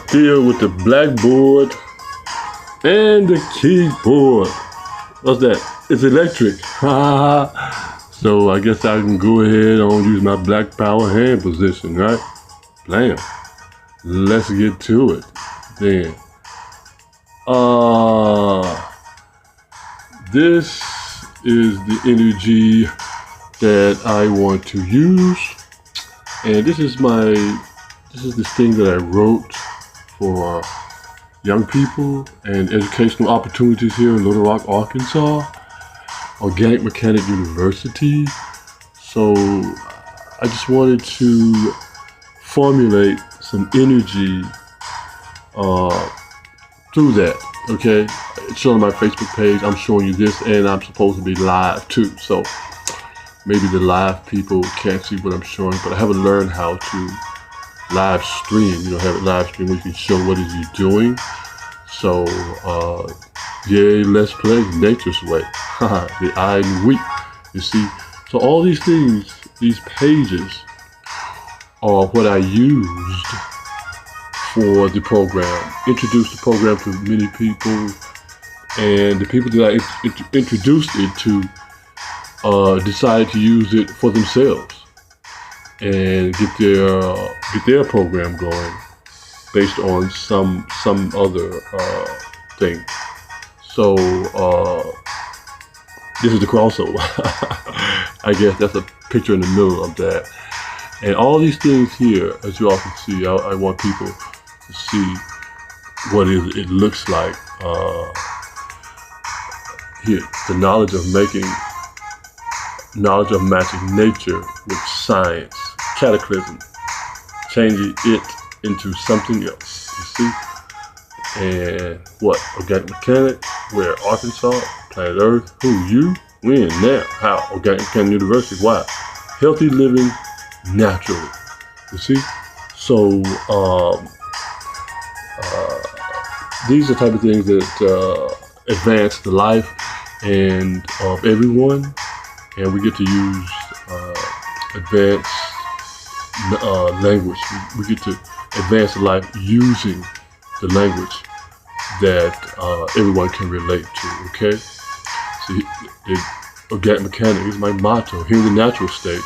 still with the blackboard and the keyboard. What's that? It's electric. So I guess I can go ahead and use my black power hand position, right? Blam. Let's get to it then. This is the energy that I want to use, and this is this thing that I wrote for young people and educational opportunities here in Little Rock, Arkansas, Organic Mechanic University. So I just wanted to formulate some energy through that, okay? It's on my Facebook page. I'm showing you this, and I'm supposed to be live too. So maybe the live people can't see what I'm showing, but I haven't learned how to live stream. Have it live stream where you can show what is you doing. So, yay, let's play nature's way. The I and we, you see. So all these things, these pages, are what I used for the program. Introduced the program to many people, and the people that I introduced it to decided to use it for themselves and get their program going based on some other thing. So this is the crossover. I guess that's a picture in the middle of that. And all these things here, as you all can see, I want people to see what it looks like. Here, the knowledge of matching nature with science, cataclysm, changing it into something else, you see? And what? Organic Mechanic, where Arkansas, planet Earth, who, you, when, now, how? Organic Mechanic University, why? Healthy living naturally, you see? So, these are the type of things that advance the life and of everyone, and we get to use advanced language. We get to advance the life using the language that everyone can relate to, okay? See, Organic Mechanic is my motto. Here in the natural state,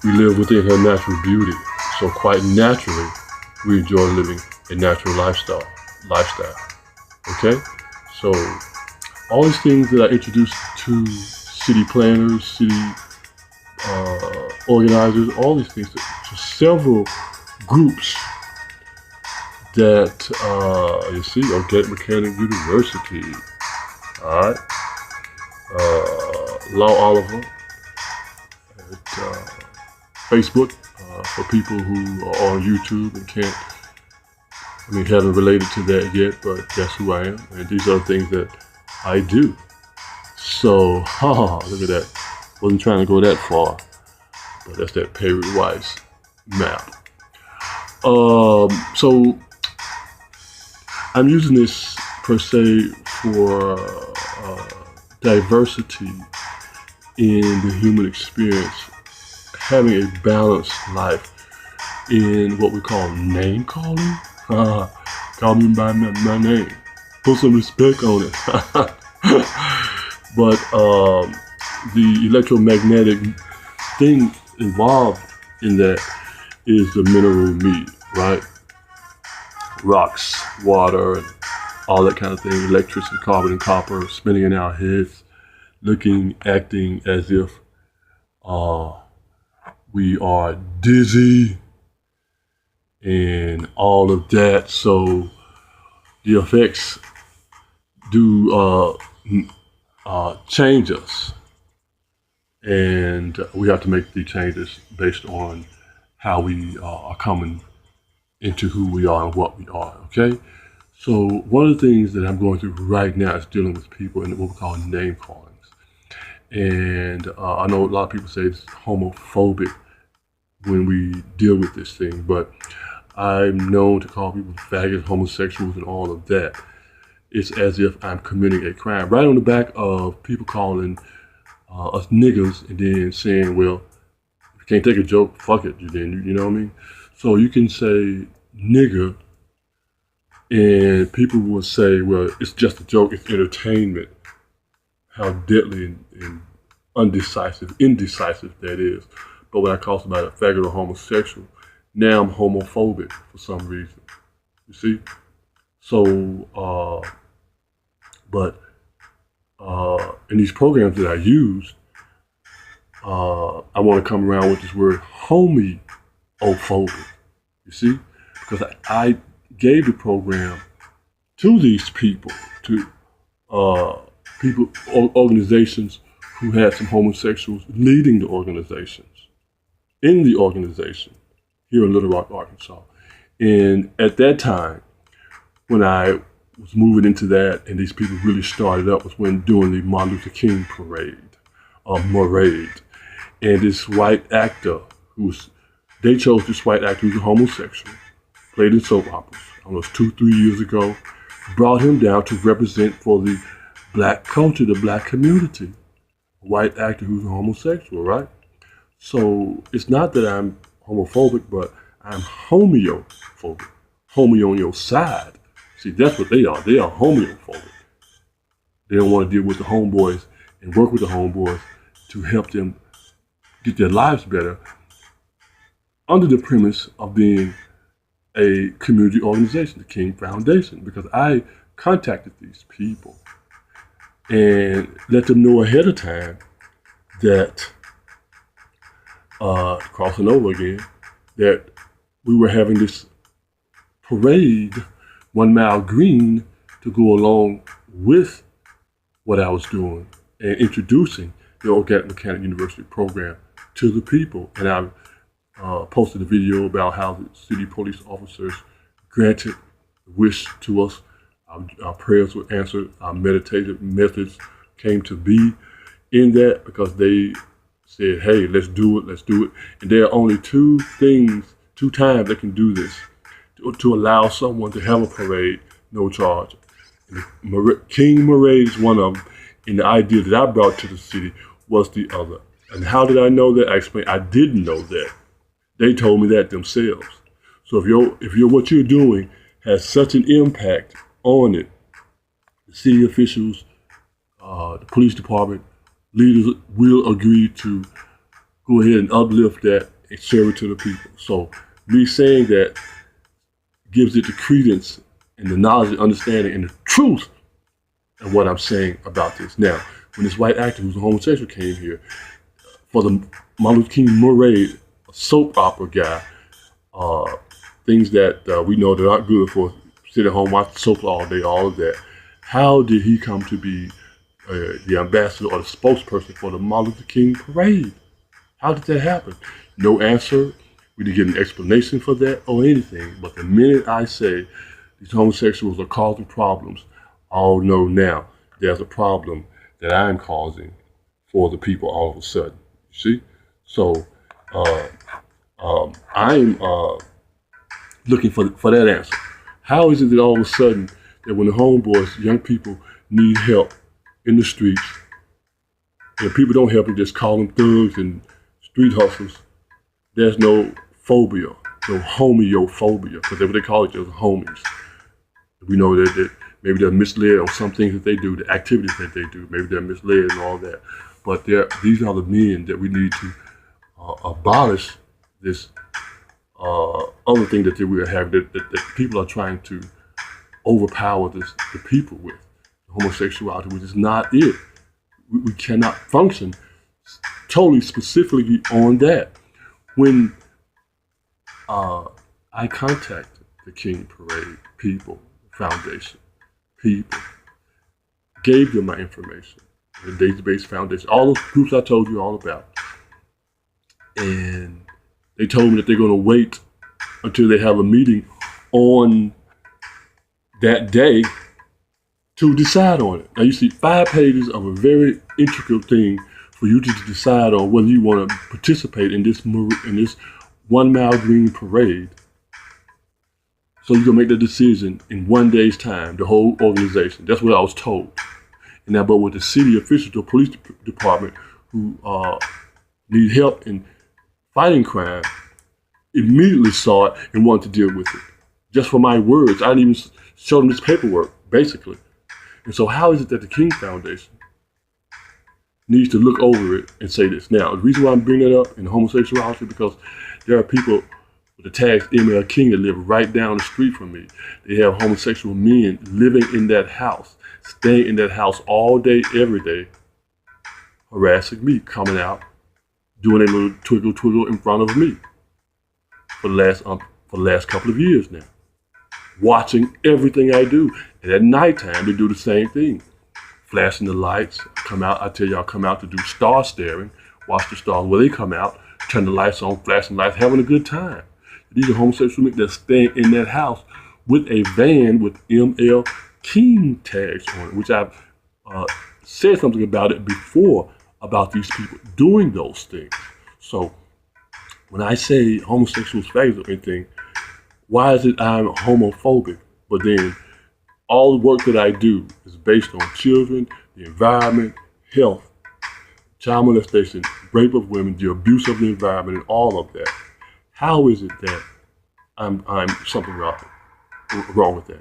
we live within her natural beauty. So quite naturally, we enjoy living a natural lifestyle, okay? So all these things that I introduced to city planners, city organizers, all these things, to several groups that, you see, Organic Mechanic University, all right? Law Oliver at Facebook, for people who are on YouTube and haven't related to that yet, but that's who I am, and these are the things that I do. So, look at that. Wasn't trying to go that far, but that's that Perry Weiss map. So I'm using this per se for diversity in the human experience, having a balanced life in what we call name calling. Call me by my name. Put some respect on it. But the electromagnetic thing involved in that is the mineral me, right? Rocks, water, and all that kind of thing. Electricity, carbon and copper spinning in our heads, acting as if we are dizzy and all of that. So the effects do change us, and we have to make the changes based on how we are coming into who we are and what we are, okay? So one of the things that I'm going through right now is dealing with people in what we call name callings. And I know a lot of people say it's homophobic when we deal with this thing, but I'm known to call people faggots, homosexuals, and all of that. It's as if I'm committing a crime. Right on the back of people calling us niggas and then saying, well, if you can't take a joke, fuck it, you know what I mean? So you can say nigger, and people will say, well, it's just a joke, it's entertainment. How deadly and indecisive that is. But when I call somebody a faggot or homosexual, now I'm homophobic for some reason. You see? So, but in these programs that I use, I want to come around with this word homeophobic. You see? Because I gave the program to these people, to organizations who had some homosexuals leading the organizations, in the organization here in Little Rock, Arkansas. And at that time, when I was moving into that and these people really started up, was when doing the Martin Luther King parade. And this white actor they chose this white actor who's a homosexual, played in soap operas, almost 2-3 years ago, brought him down to represent for the black culture, the black community. A white actor who's a homosexual, right? So it's not that I'm homophobic, but I'm homeophobic. Homie on your side. See, that's what they are. They are homeophobic. They don't want to deal with the homeboys and work with the homeboys to help them get their lives better under the premise of being a community organization, the King Foundation, because I contacted these people and let them know ahead of time that, crossing over again, that we were having this parade, 1 Mile Green, to go along with what I was doing and introducing the Organic Mechanic University program to the people. And I posted a video about how the city police officers granted wish to us. Our prayers were answered. Our meditative methods came to be in that because they said, hey, let's do it. And there are only two times they can do this, to allow someone to have a parade, no charge. King Parade is one of them, and the idea that I brought to the city was the other. And how did I know that? I explained, I didn't know that. They told me that themselves. So if what you're doing has such an impact on it, the city officials, the police department, leaders will agree to go ahead and uplift that and serve it to the people. So me saying that gives it the credence and the knowledge and understanding and the truth of what I'm saying about this. Now, when this white actor who's a homosexual came here for the Martin Luther King Parade, a soap opera guy, things that we know that aren't good for sit at home, watch soap all day, all of that. How did he come to be the ambassador or the spokesperson for the Martin Luther King Parade? How did that happen? No answer. We didn't get an explanation for that or anything. But the minute I say these homosexuals are causing problems, I'll know now there's a problem that I'm causing for the people all of a sudden. You see? So I'm looking for that answer. How is it that all of a sudden that when the homeboys, young people, need help in the streets, and people don't help them, just call them thugs and street hustlers, there's no phobia, no homeophobia, because that's what they call each other, homies. We know that maybe they're misled on some things that they do, the activities that they do, maybe they're misled and all that. But these are the men that we need to abolish this other thing that we are having, that people are trying to overpower the people with. Homosexuality, which is not it. We cannot function totally specifically on that. When I contacted the King Parade people, foundation people, gave them my information, the database foundation, all those groups I told you all about, and they told me that they're going to wait until they have a meeting on that day to decide on it. Now you see 5 pages of a very intricate thing for you to decide on whether you want to participate in this 1 Mile Green Parade. So you can make the decision in 1 day's time, the whole organization. That's what I was told. And now, but with the city officials, the police department, who need help in fighting crime, immediately saw it and wanted to deal with it. just for my words. I didn't even show them this paperwork, basically. And so how is it that the King Foundation needs to look over it and say this? Now, the reason why I'm bringing it up in homosexuality, because there are people with the tags ML King that live right down the street from me. They have homosexual men living in that house, staying in that house all day, every day, harassing me, coming out, doing a little twiggle in front of me for the last couple of years now, watching everything I do. And at nighttime, they do the same thing, flashing the lights, come out. I tell y'all, come out to do star staring, watch the stars where they come out, turn the lights on, flashing lights, having a good time. These are homosexual men that staying in that house with a van with ML King tags on it, which I've said something about it before, about these people doing those things. So when I say homosexuals, faggots, or anything, why is it I'm homophobic? But then all the work that I do is based on children, the environment, health, child molestation, rape of women, the abuse of the environment, and all of that. How is it that I'm something wrong with that?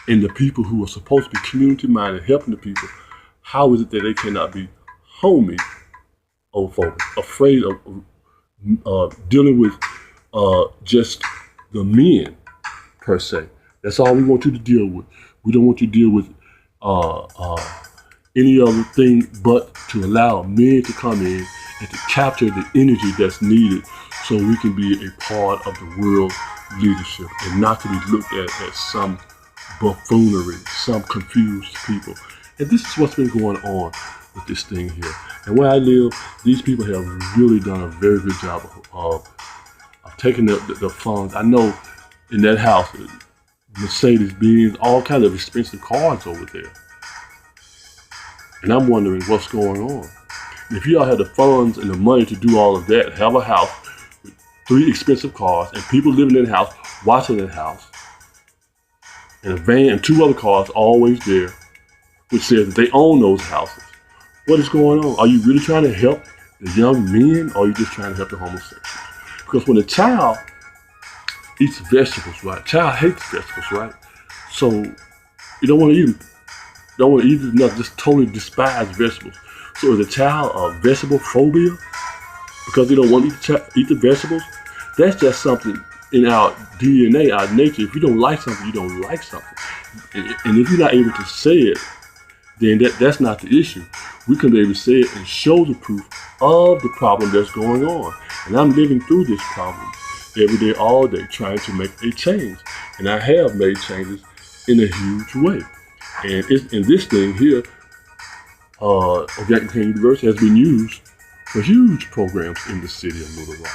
And the people who are supposed to be community-minded, helping the people, how is it that they cannot be homophobic, afraid of dealing with just the men per se? That's all we want you to deal with. We don't want you to deal with any other thing but to allow men to come in and to capture the energy that's needed so we can be a part of the world leadership and not to be looked at as some buffoonery, some confused people. And this is what's been going on with this thing here. And where I live, these people have really done a very good job of taking the funds. I know in that house, Mercedes Benz, all kinds of expensive cars over there. And I'm wondering what's going on. If y'all had the funds and the money to do all of that, have a house with 3 expensive cars and people living in the house, watching that house, and a van and 2 other cars always there, which says that they own those houses. What is going on? Are you really trying to help the young men, or are you just trying to help the homosexuals? Because when a child eats vegetables, right? Child hates vegetables, right? So you don't want to eat them. You don't want to eat them, not just totally despise vegetables. So is a child of vegetable phobia because they don't want to eat the vegetables? That's just something in our DNA, our nature. If you don't like something, you don't like something. And if you're not able to say it, then that's not the issue. We can be able to say it and show the proof of the problem that's going on. And I'm living through this problem every day, all day, trying to make a change. And I have made changes in a huge way. And this thing here, Organic King University has been used for huge programs in the city of Little Rock.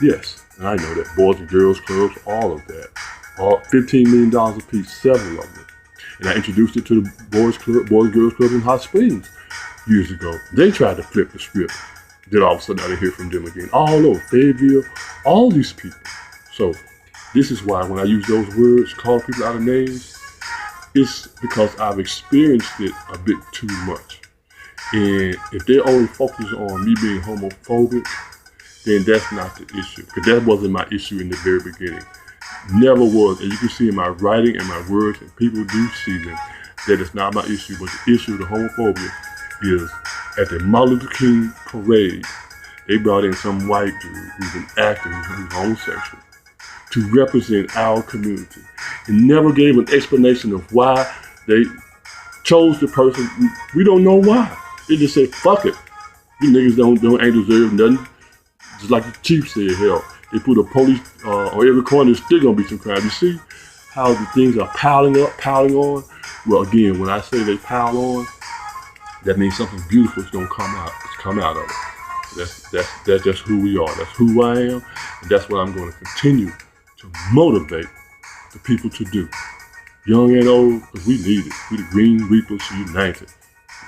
Yes, and I know that Boys and Girls Clubs, all of that, all $15 million a piece, several of them. And I introduced it to the Boys and Girls Club in Hot Springs years ago. They tried to flip the script. Then all of a sudden I didn't hear from them again. All over Fayetteville, all these people. So this is why when I use those words, call people out of names, it's because I've experienced it a bit too much. And if they're only focused on me being homophobic, then that's not the issue. Because that wasn't my issue in the very beginning. Never was. And you can see in my writing and my words, and people do see them, that it's not my issue. But the issue of the homophobia is at the Martin Luther King parade, they brought in some white dude who's an actor, who's homosexual, to represent our community. And never gave an explanation of why they chose the person. We don't know why. They just said, fuck it. You niggas ain't deserve nothing. Just like the chief said, hell, they put a police on every corner, there's still gonna be some crime. You see how the things are piling on? Well, again, when I say they pile on, that means something beautiful is gonna come out of it. That's just who we are. That's who I am, and that's what I'm going to continue to motivate the people to do, young and old, because we need it. We the Green Reapers United.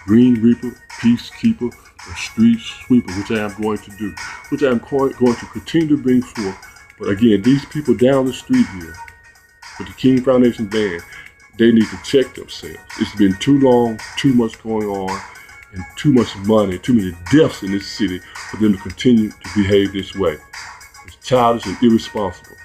Green Reaper, Peacekeeper, the Street Sweeper, which I am going to do, which I am going to continue to bring forth. But again, these people down the street here, with the King Foundation band, they need to check themselves. It's been too long, too much going on, and too much money, too many deaths in this city for them to continue to behave this way. It's childish and irresponsible.